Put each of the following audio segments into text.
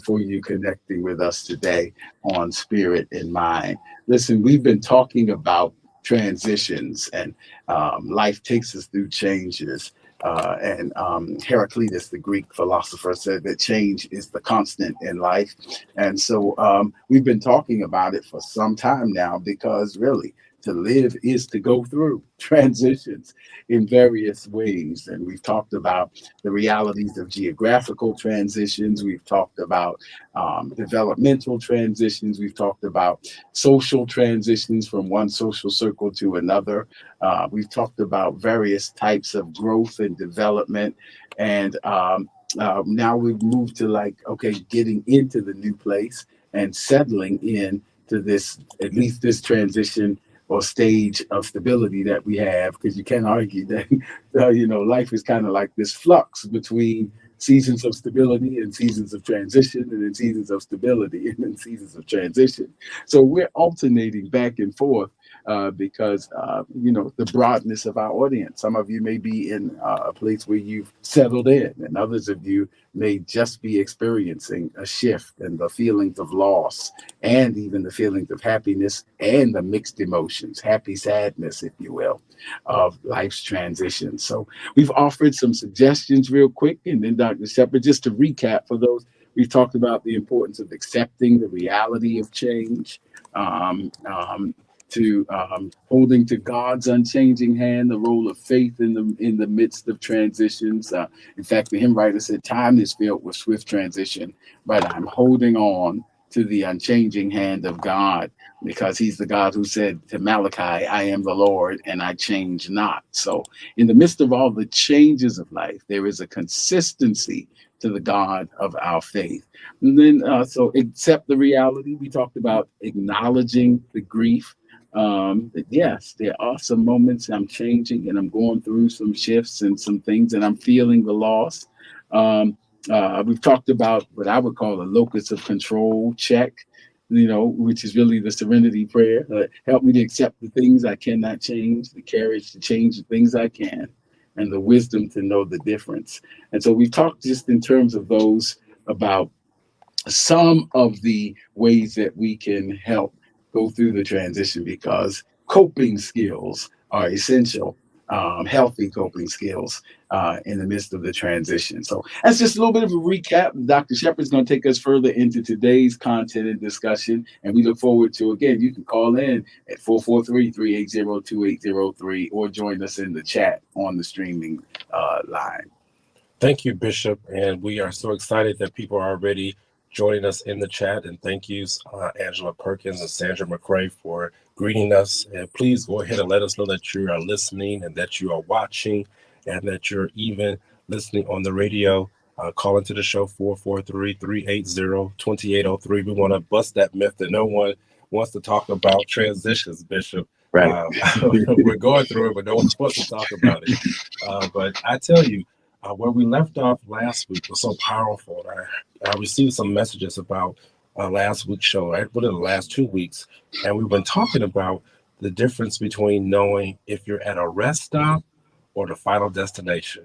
for you connecting with us today on Spirit and Mind. Listen, we've been talking about transitions and life takes us through changes. And Heraclitus, the Greek philosopher, said that change is the constant in life. And so we've been talking about it for some time now because really, to live is to go through transitions in various ways. And we've talked about the realities of geographical transitions. We've talked about developmental transitions. We've talked about social transitions from one social circle to another. We've talked about various types of growth and development. And now we've moved to like, okay, getting into the new place and settling in to this, at least this transition or stage of stability that we have, because you can't argue that life is kind of like this flux between seasons of stability and seasons of transition, and then seasons of stability and then seasons of transition. So we're alternating back and forth because the broadness of our audience. Some of you may be in a place where you've settled in, and others of you may just be experiencing a shift and the feelings of loss and even the feelings of happiness and the mixed emotions, happy sadness, if you will, of life's transition. So we've offered some suggestions real quick, and then Dr. Shepard, just to recap for those, we've talked about the importance of accepting the reality of change, to holding to God's unchanging hand, the role of faith in the midst of transitions. In fact, the hymn writer said, "Time is filled with swift transition, but I'm holding on to the unchanging hand of God, because He's the God who said to Malachi, 'I am the Lord, and I change not.'" So, in the midst of all the changes of life, there is a consistency to the God of our faith. And then, so accept the reality. We talked about acknowledging the grief. Yes, there are some moments I'm changing and I'm going through some shifts and some things, and I'm feeling the loss. We've talked about what I would call a locus of control check, which is really the serenity prayer. Help me to accept the things I cannot change, the courage to change the things I can, and the wisdom to know the difference. And so we've talked just in terms of those about some of the ways that we can help go through the transition, because coping skills are essential, healthy coping skills in the midst of the transition. So that's just a little bit of a recap. Dr. Shepard's going to take us further into today's content and discussion, and we look forward to, again, you can call in at 443-380-2803 or join us in the chat on the streaming line. Thank you, Bishop. And we are so excited that people are already joining us in the chat. And thank you, Angela Perkins and Sandra McCrae, for greeting us. And please go ahead and let us know that you are listening and that you are watching and that you're even listening on the radio. Call into the show 443-380-2803. We want to bust that myth that no one wants to talk about transitions, Bishop. Right. We're going through it, but no one wants to talk about it. But I tell you, where we left off last week was so powerful. I received some messages about last week's show, within the last 2 weeks, and we've been talking about the difference between knowing if you're at a rest stop or the final destination.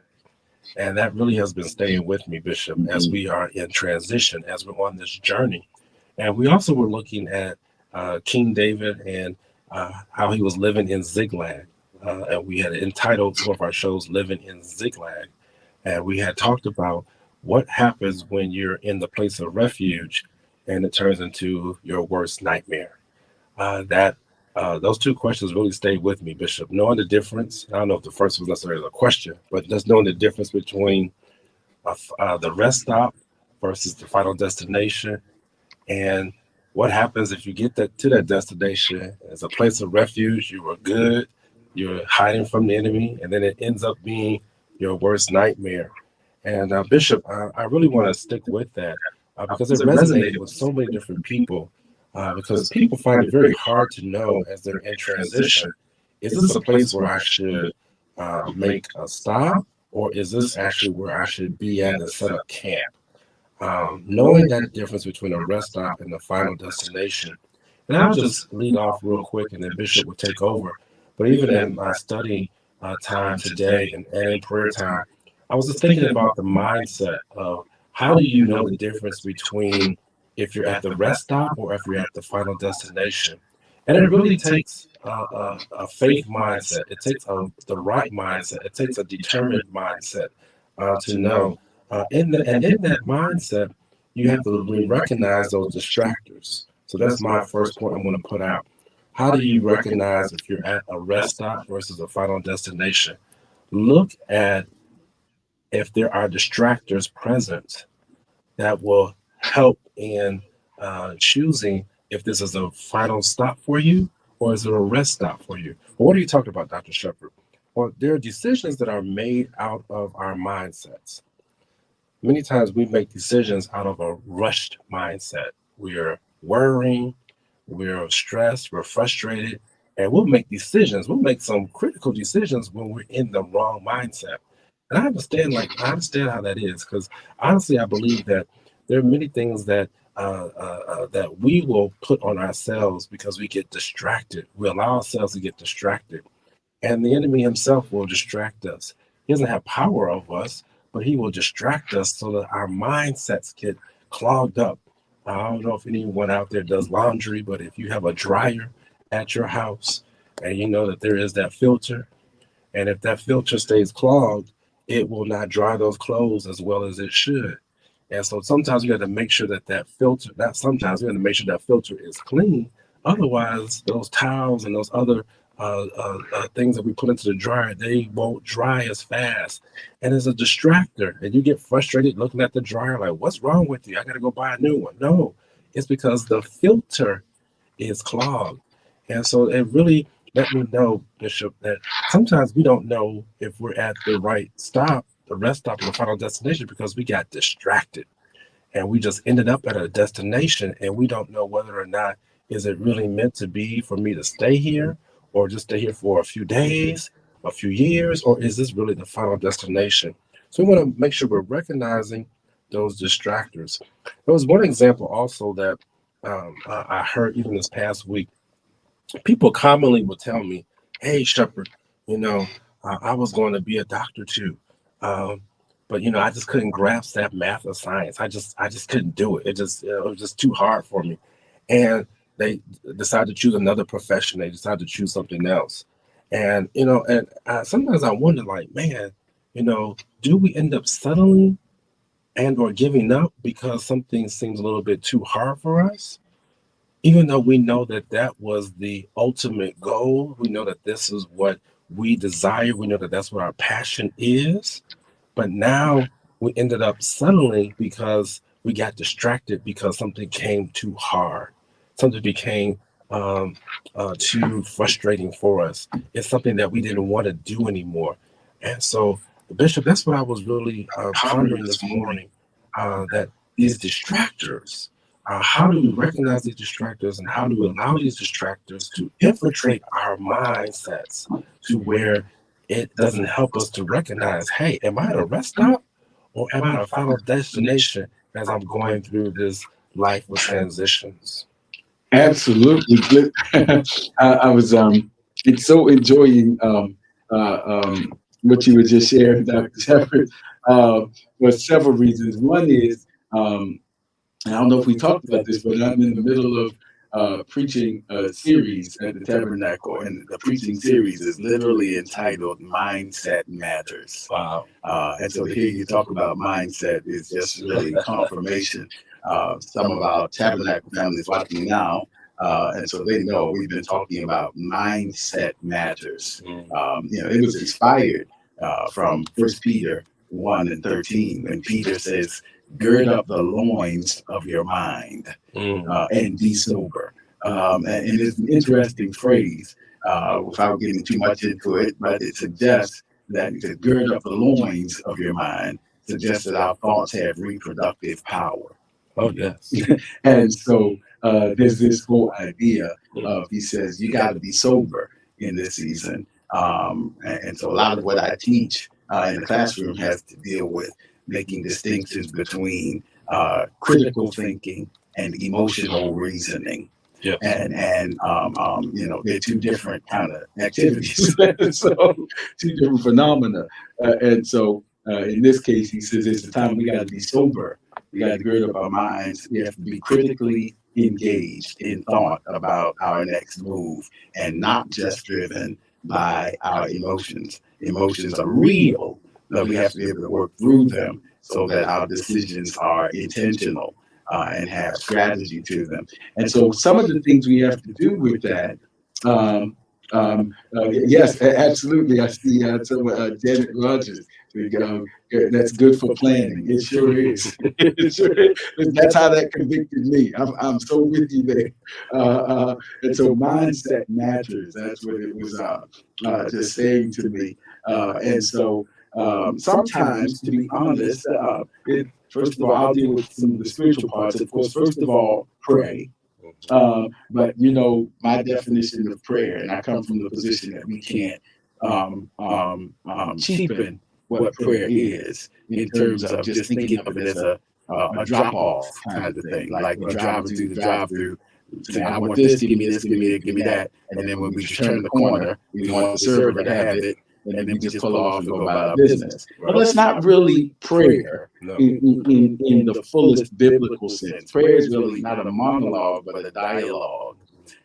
And that really has been staying with me, Bishop, as we are in transition, as we're on this journey. And we also were looking at King David and how he was living in Ziklag. And we had entitled some of our shows Living in Ziklag. And we had talked about what happens when you're in the place of refuge and it turns into your worst nightmare. Those two questions really stayed with me, Bishop. Knowing the difference, I don't know if the first was necessarily a question, but just knowing the difference between the rest stop versus the final destination, and what happens if you get to that destination as a place of refuge. You were good, you're hiding from the enemy, and then it ends up being your worst nightmare. And Bishop, I really want to stick with that because it resonated with so many different people. Because people find it very hard to know as they're in transition, is this a place where I should make a stop, or is this actually where I should be at and set up camp? Knowing that difference between a rest stop and the final destination. And I'll just lead off real quick and then Bishop will take over. But even in my study time today and in prayer time, I was just thinking about the mindset of how do you know the difference between if you're at the rest stop or if you're at the final destination? And it really takes a faith mindset. It takes the right mindset. It takes a determined mindset to know. In that mindset, you have to recognize those distractors. So that's my first point I'm going to put out. How do you recognize if you're at a rest stop versus a final destination? Look at if there are distractors present that will help in choosing if this is a final stop for you or is it a rest stop for you. Well, what are you talking about, Dr. Shepherd? Well, there are decisions that are made out of our mindsets. Many times we make decisions out of a rushed mindset. We're worrying, we're stressed, we're frustrated, and we'll make decisions. We'll make some critical decisions when we're in the wrong mindset. And I understand how that is, because honestly, I believe that there are many things that that we will put on ourselves because we get distracted. We allow ourselves to get distracted, and the enemy himself will distract us. He doesn't have power over us, but he will distract us so that our mindsets get clogged up. I don't know if anyone out there does laundry, but if you have a dryer at your house and you know that there is that filter, and if that filter stays clogged, it will not dry those clothes as well as it should. And so sometimes you have to make sure that filter, that sometimes you have to make sure that filter is clean. Otherwise, those towels and those other things that we put into the dryer, they won't dry as fast. And it's a distractor. And you get frustrated looking at the dryer like, what's wrong with you? I got to go buy a new one. No, it's because the filter is clogged. And so it really let me know, Bishop, that sometimes we don't know if we're at the right stop, the rest stop, or the final destination because we got distracted and we just ended up at a destination and we don't know whether or not is it really meant to be for me to stay here or just stay here for a few days, a few years, or is this really the final destination? So we want to make sure we're recognizing those distractors. There was one example also that I heard even this past week. People commonly would tell me, "Hey, Shepherd, you know, I was going to be a doctor too, but I just couldn't grasp that math or science. I just couldn't do it. It was just too hard for me." And they decided to choose another profession. They decided to choose something else. And sometimes I wonder, like, man, do we end up settling and or giving up because something seems a little bit too hard for us? Even though we know that that was the ultimate goal, we know that this is what we desire, we know that that's what our passion is, but now we ended up settling because we got distracted because something came too hard, something became too frustrating for us. It's something that we didn't want to do anymore. And so, Bishop, that's what I was really pondering this morning, that these distractors, how do we recognize these distractors and how do we allow these distractors to infiltrate our mindsets to where it doesn't help us to recognize, hey, am I at a rest stop or am I at a final destination as I'm going through this life with transitions? Absolutely. Good. I was it's so enjoying what you were just sharing, Dr. Shepard, for several reasons. One is, I don't know if we talked about this, but I'm in the middle of preaching a series at the Tabernacle, and the preaching series is literally entitled Mindset Matters. Wow. And so to hear you talk about mindset is just really confirmation. Some of our Tabernacle families watching now, and so they know we've been talking about mindset matters. It was inspired from First Peter 1:13, when Peter says, "Gird up the loins of your mind and be sober." And it's an interesting phrase without getting too much into it, but it suggests that to gird up the loins of your mind suggests that our thoughts have reproductive power. Oh, yes. And so there's this whole idea of, he says, you got to be sober in this season. And so a lot of what I teach in the classroom has to deal with making distinctions between critical thinking and emotional reasoning. Yes. And they're two different kind of activities. So two different phenomena. And so in this case, he says it's the time we got to be sober. We got to gird up our minds. We have to be critically engaged in thought about our next move and not just driven by our emotions. Emotions are real, but we have to be able to work through them so that our decisions are intentional and have strategy to them. And so some of the things we have to do with that. Um, yes, absolutely. I see Janet Rogers. That's good for planning. It sure is. It sure is. That's how that convicted me. I'm so with you there. And so mindset matters. That's what it was just saying to me. And so sometimes, to be honest, first of all, I'll deal with some of the spiritual parts. Of course, first of all, pray. But my definition of prayer, and I come from the position that we can't cheapen what prayer is in terms of just thinking of it as a drop off kind of thing, like we're driving through the drive through. Saying, I want this, give me this, give me that, give me that. And then when we turn the corner, we want the server to have it, and then we just pull off and go about our business. Well, that's not really prayer in the fullest biblical sense. Prayer is really not a monologue, but a dialogue.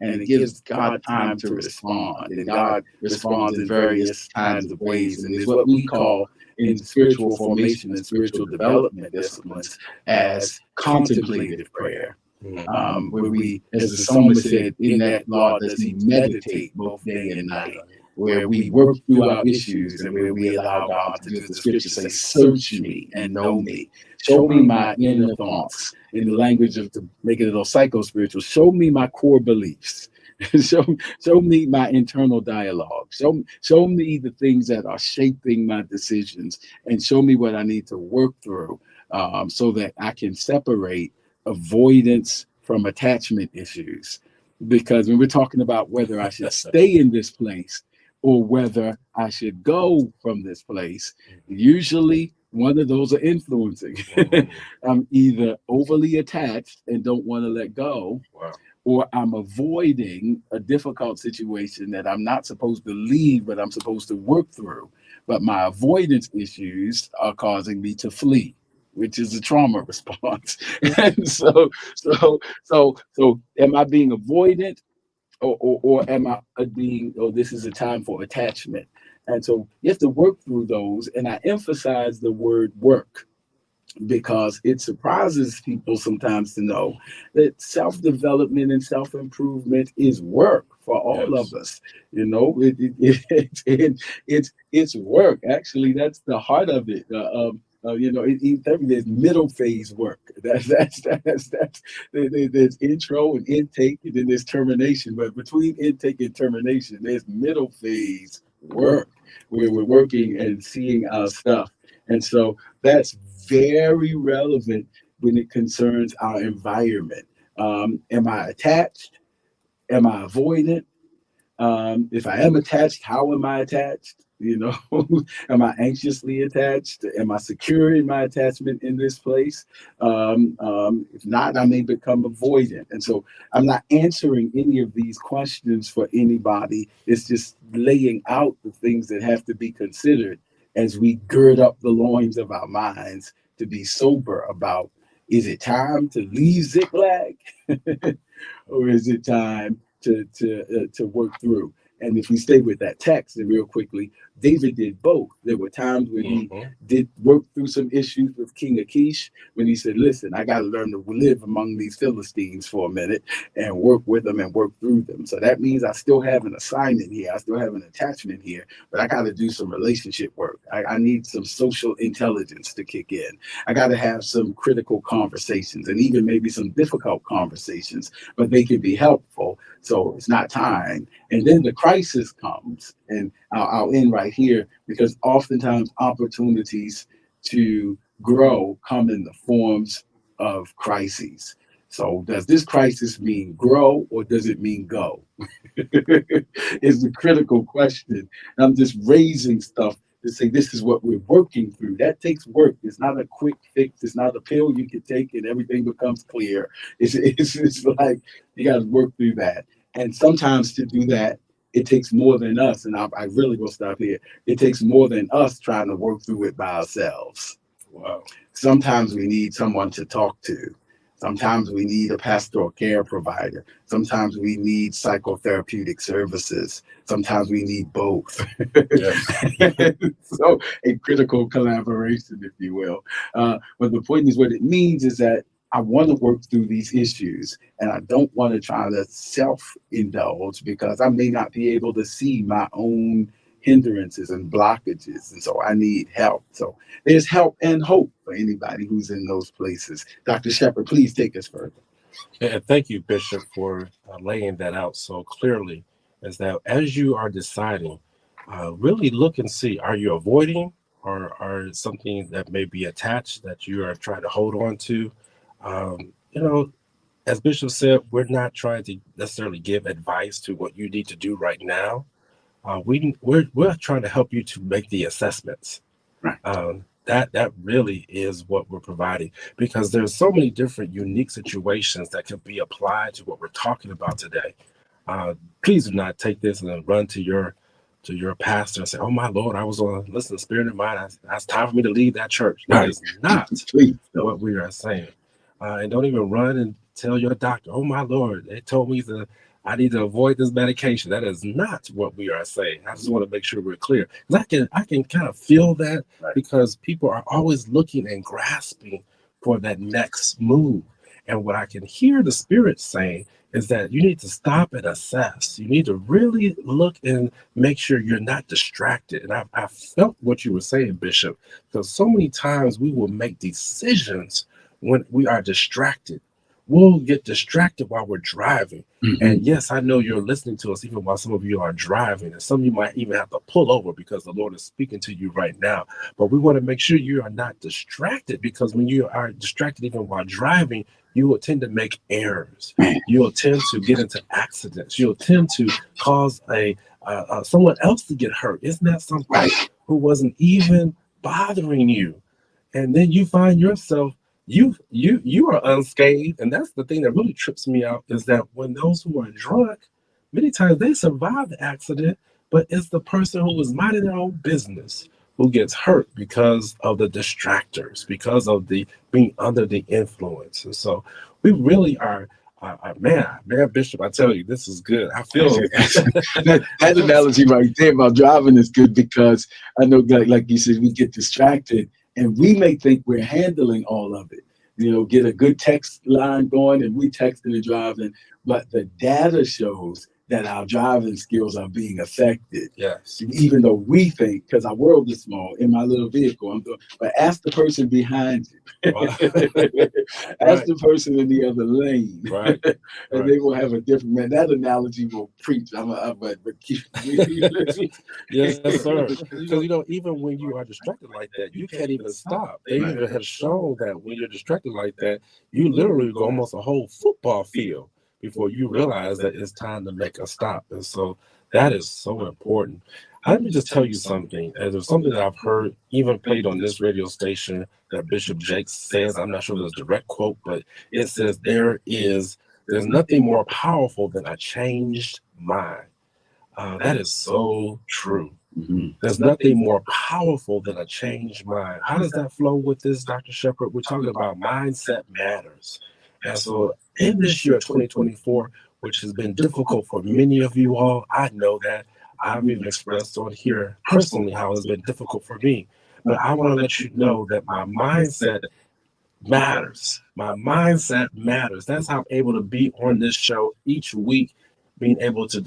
And it gives God time to respond. And God responds in various kinds of ways. And it's what we call in spiritual formation and spiritual development disciplines as contemplative prayer. Where we, as the psalmist said, in that law does he meditate both day and night, where we work through our issues and where we allow God to do the scriptures say, search me and know me. Show me my inner thoughts in the language of to make it a little psycho-spiritual. Show me my core beliefs. show me my internal dialogue. Show me the things that are shaping my decisions and show me what I need to work through so that I can separate avoidance from attachment issues. Because when we're talking about whether I should stay in this place or whether I should go from this place, usually one of those are influencing. I'm either overly attached and don't want to let go, or I'm avoiding a difficult situation that I'm not supposed to leave, but I'm supposed to work through. But my avoidance issues are causing me to flee, which is a trauma response. And so am I being avoidant or am I being, this is a time for attachment? And so you have to work through those. And I emphasize the word work because it surprises people sometimes to know that self-development and self-improvement is work for all of us. It's work. Actually, that's the heart of it. There's middle phase work. That's there's intro and intake, and then there's termination. But between intake and termination, there's middle phase work where we're working and seeing our stuff. And so that's very relevant when it concerns our environment. Am I attached? Am I avoidant? If I am attached, how am I attached? Am I anxiously attached? Am I secure in my attachment in this place? If not, I may become avoidant. And so I'm not answering any of these questions for anybody. It's just laying out the things that have to be considered as we gird up the loins of our minds to be sober about, is it time to leave Ziklag or is it time to work through? And if we stay with that text, and real quickly, David did both. There were times when he did work through some issues with King Achish, when he said, listen, I got to learn to live among these Philistines for a minute and work with them and work through them. So that means I still have an assignment here. I still have an attachment here, but I got to do some relationship work. I need some social intelligence to kick in. I got to have some critical conversations and even maybe some difficult conversations, but they can be helpful. So it's not time. And then the crisis comes, and I'll end right here, because oftentimes opportunities to grow come in the forms of crises. So does this crisis mean grow or does it mean go? Is the critical question. I'm just raising stuff to say this is what we're working through. That takes work. It's not a quick fix. It's not a pill you can take and everything becomes clear. It's like you got to work through that. And sometimes to do that, it takes more than us, and I really will stop here. It takes more than us trying to work through it by ourselves. Wow. Sometimes we need someone to talk to. Sometimes we need a pastoral care provider. Sometimes we need psychotherapeutic services. Sometimes we need both. Yes. So a critical collaboration, if you will. But the point is, what it means is that I want to work through these issues, and I don't want to try to self-indulge because I may not be able to see my own hindrances and blockages, and so I need help. So there's help and hope for anybody who's in those places. Dr. Shepherd, please take us further. And thank you, Bishop, for laying that out so clearly. Is that as you are deciding, really look and see, are you avoiding or something that may be attached that you are trying to hold on to? You know, as Bishop said, we're not trying to necessarily give advice to what you need to do right now. We're trying to help you to make the assessments. Right. That really is what we're providing, because there's so many different unique situations that can be applied to what we're talking about today. Please do not take this and then run to your pastor and say, "Oh my Lord, I was on listen to Spirit in Mind. That's time for me to leave that church." That is not Please. what we are saying. And don't even run and tell your doctor, "Oh my Lord, they told me I need to avoid this medication." That is not what we are saying. I just want to make sure we're clear, because I can kind of feel that, Right. because people are always looking and grasping for that next move. And what I can hear the Spirit saying is that you need to stop and assess. You need to really look and make sure you're not distracted. And I felt what you were saying, Bishop, because so many times we will make decisions when we are distracted. We'll get distracted while we're driving. Mhm. And yes, I know you're listening to us even while some of you are driving, and some of you might even have to pull over because the Lord is speaking to you right now. But we want to make sure you are not distracted, because when you are distracted even while driving, you will tend to make errors. You'll tend to get into accidents. You'll tend to cause someone else to get hurt. Isn't that something who wasn't even bothering you? And then you find yourself you are unscathed. And that's the thing that really trips me out, is that when those who are drunk, many times they survive the accident, but it's the person who was minding their own business who gets hurt because of the distractors, because of the being under the influence. And so we really are man, Bishop, I tell you, this is good. I feel that analogy right there about driving is good, because I know, like you said, we get distracted and we may think we're handling all of it. Get a good text line going and we texting and driving, but the data shows that our driving skills are being affected. yes. Even though we think, because our world is small in my little vehicle, but ask the person behind you. Wow. Ask the person in the other lane. Right. And they will have a different, man. That analogy will preach. But keep Yes, sir. Because even when you are distracted like that, you can't even stop. They even have shown that when you're distracted like that, you literally go almost a whole football field before you realize that it's time to make a stop. And so that is so important. Let me just tell you something. There's something that I've heard even played on this radio station that Bishop Jakes says. I'm not sure if it's a direct quote, but it says there's nothing more powerful than a changed mind. That is so true. Mm-hmm. There's nothing more powerful than a changed mind. How does that flow with this, Dr. Shepherd? We're talking about mindset matters. And so in this year 2024, which has been difficult for many of you all, I know that. I've even expressed on here personally how it's been difficult for me. But I want to let you know that my mindset matters. My mindset matters. That's how I'm able to be on this show each week, being able to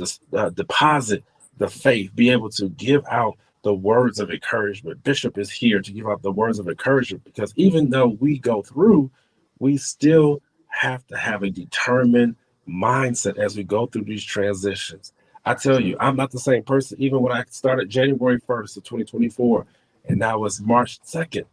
deposit the faith, be able to give out the words of encouragement. Bishop is here to give out the words of encouragement, because even though we go through, we still have to have a determined mindset as we go through these transitions. I tell you, I'm not the same person even when I started January 1st of 2024, and now it's March 2nd.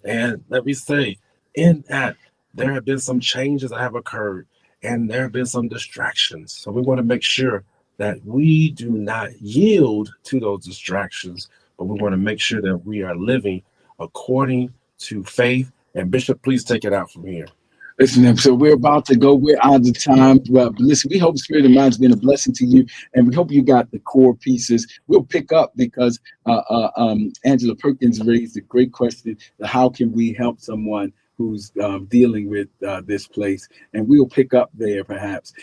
And let me say, in that, there have been some changes that have occurred, and there have been some distractions. So we want to make sure that we do not yield to those distractions, but we want to make sure that we are living according to faith. And Bishop, please take it out from here. Listen, so we're about to go. We're out of time. Well, listen, we hope Spirit of Mind's been a blessing to you, and we hope you got the core pieces. We'll pick up because Angela Perkins raised a great question: how can we help someone who's dealing with this place? And we'll pick up there perhaps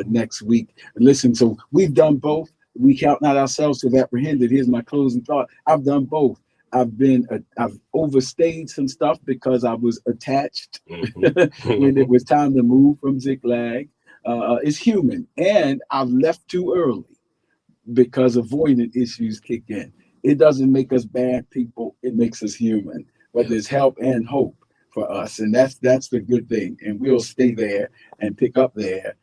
next week. Listen, so we've done both. We count not ourselves to have apprehended. Here's my closing thought: I've done both. I've overstayed some stuff because I was attached when it was time to move from Ziklag. It's human, and I've left too early because avoidant issues kick in. It doesn't make us bad people; it makes us human. But there's help and hope for us, and that's the good thing. And we'll stay there and pick up there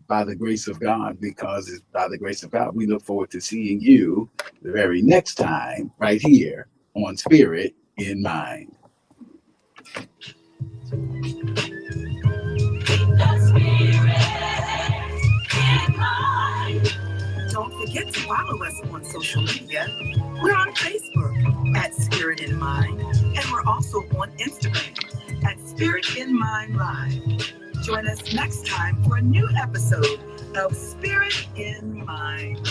by the grace of God, because it's by the grace of God we look forward to seeing you the very next time right here on Spirit in Mind. Don't forget to follow us on social media. We're on Facebook at Spirit in Mind, and we're also on Instagram at Spirit in Mind Live. Join us next time for a new episode of Spirit in Mind.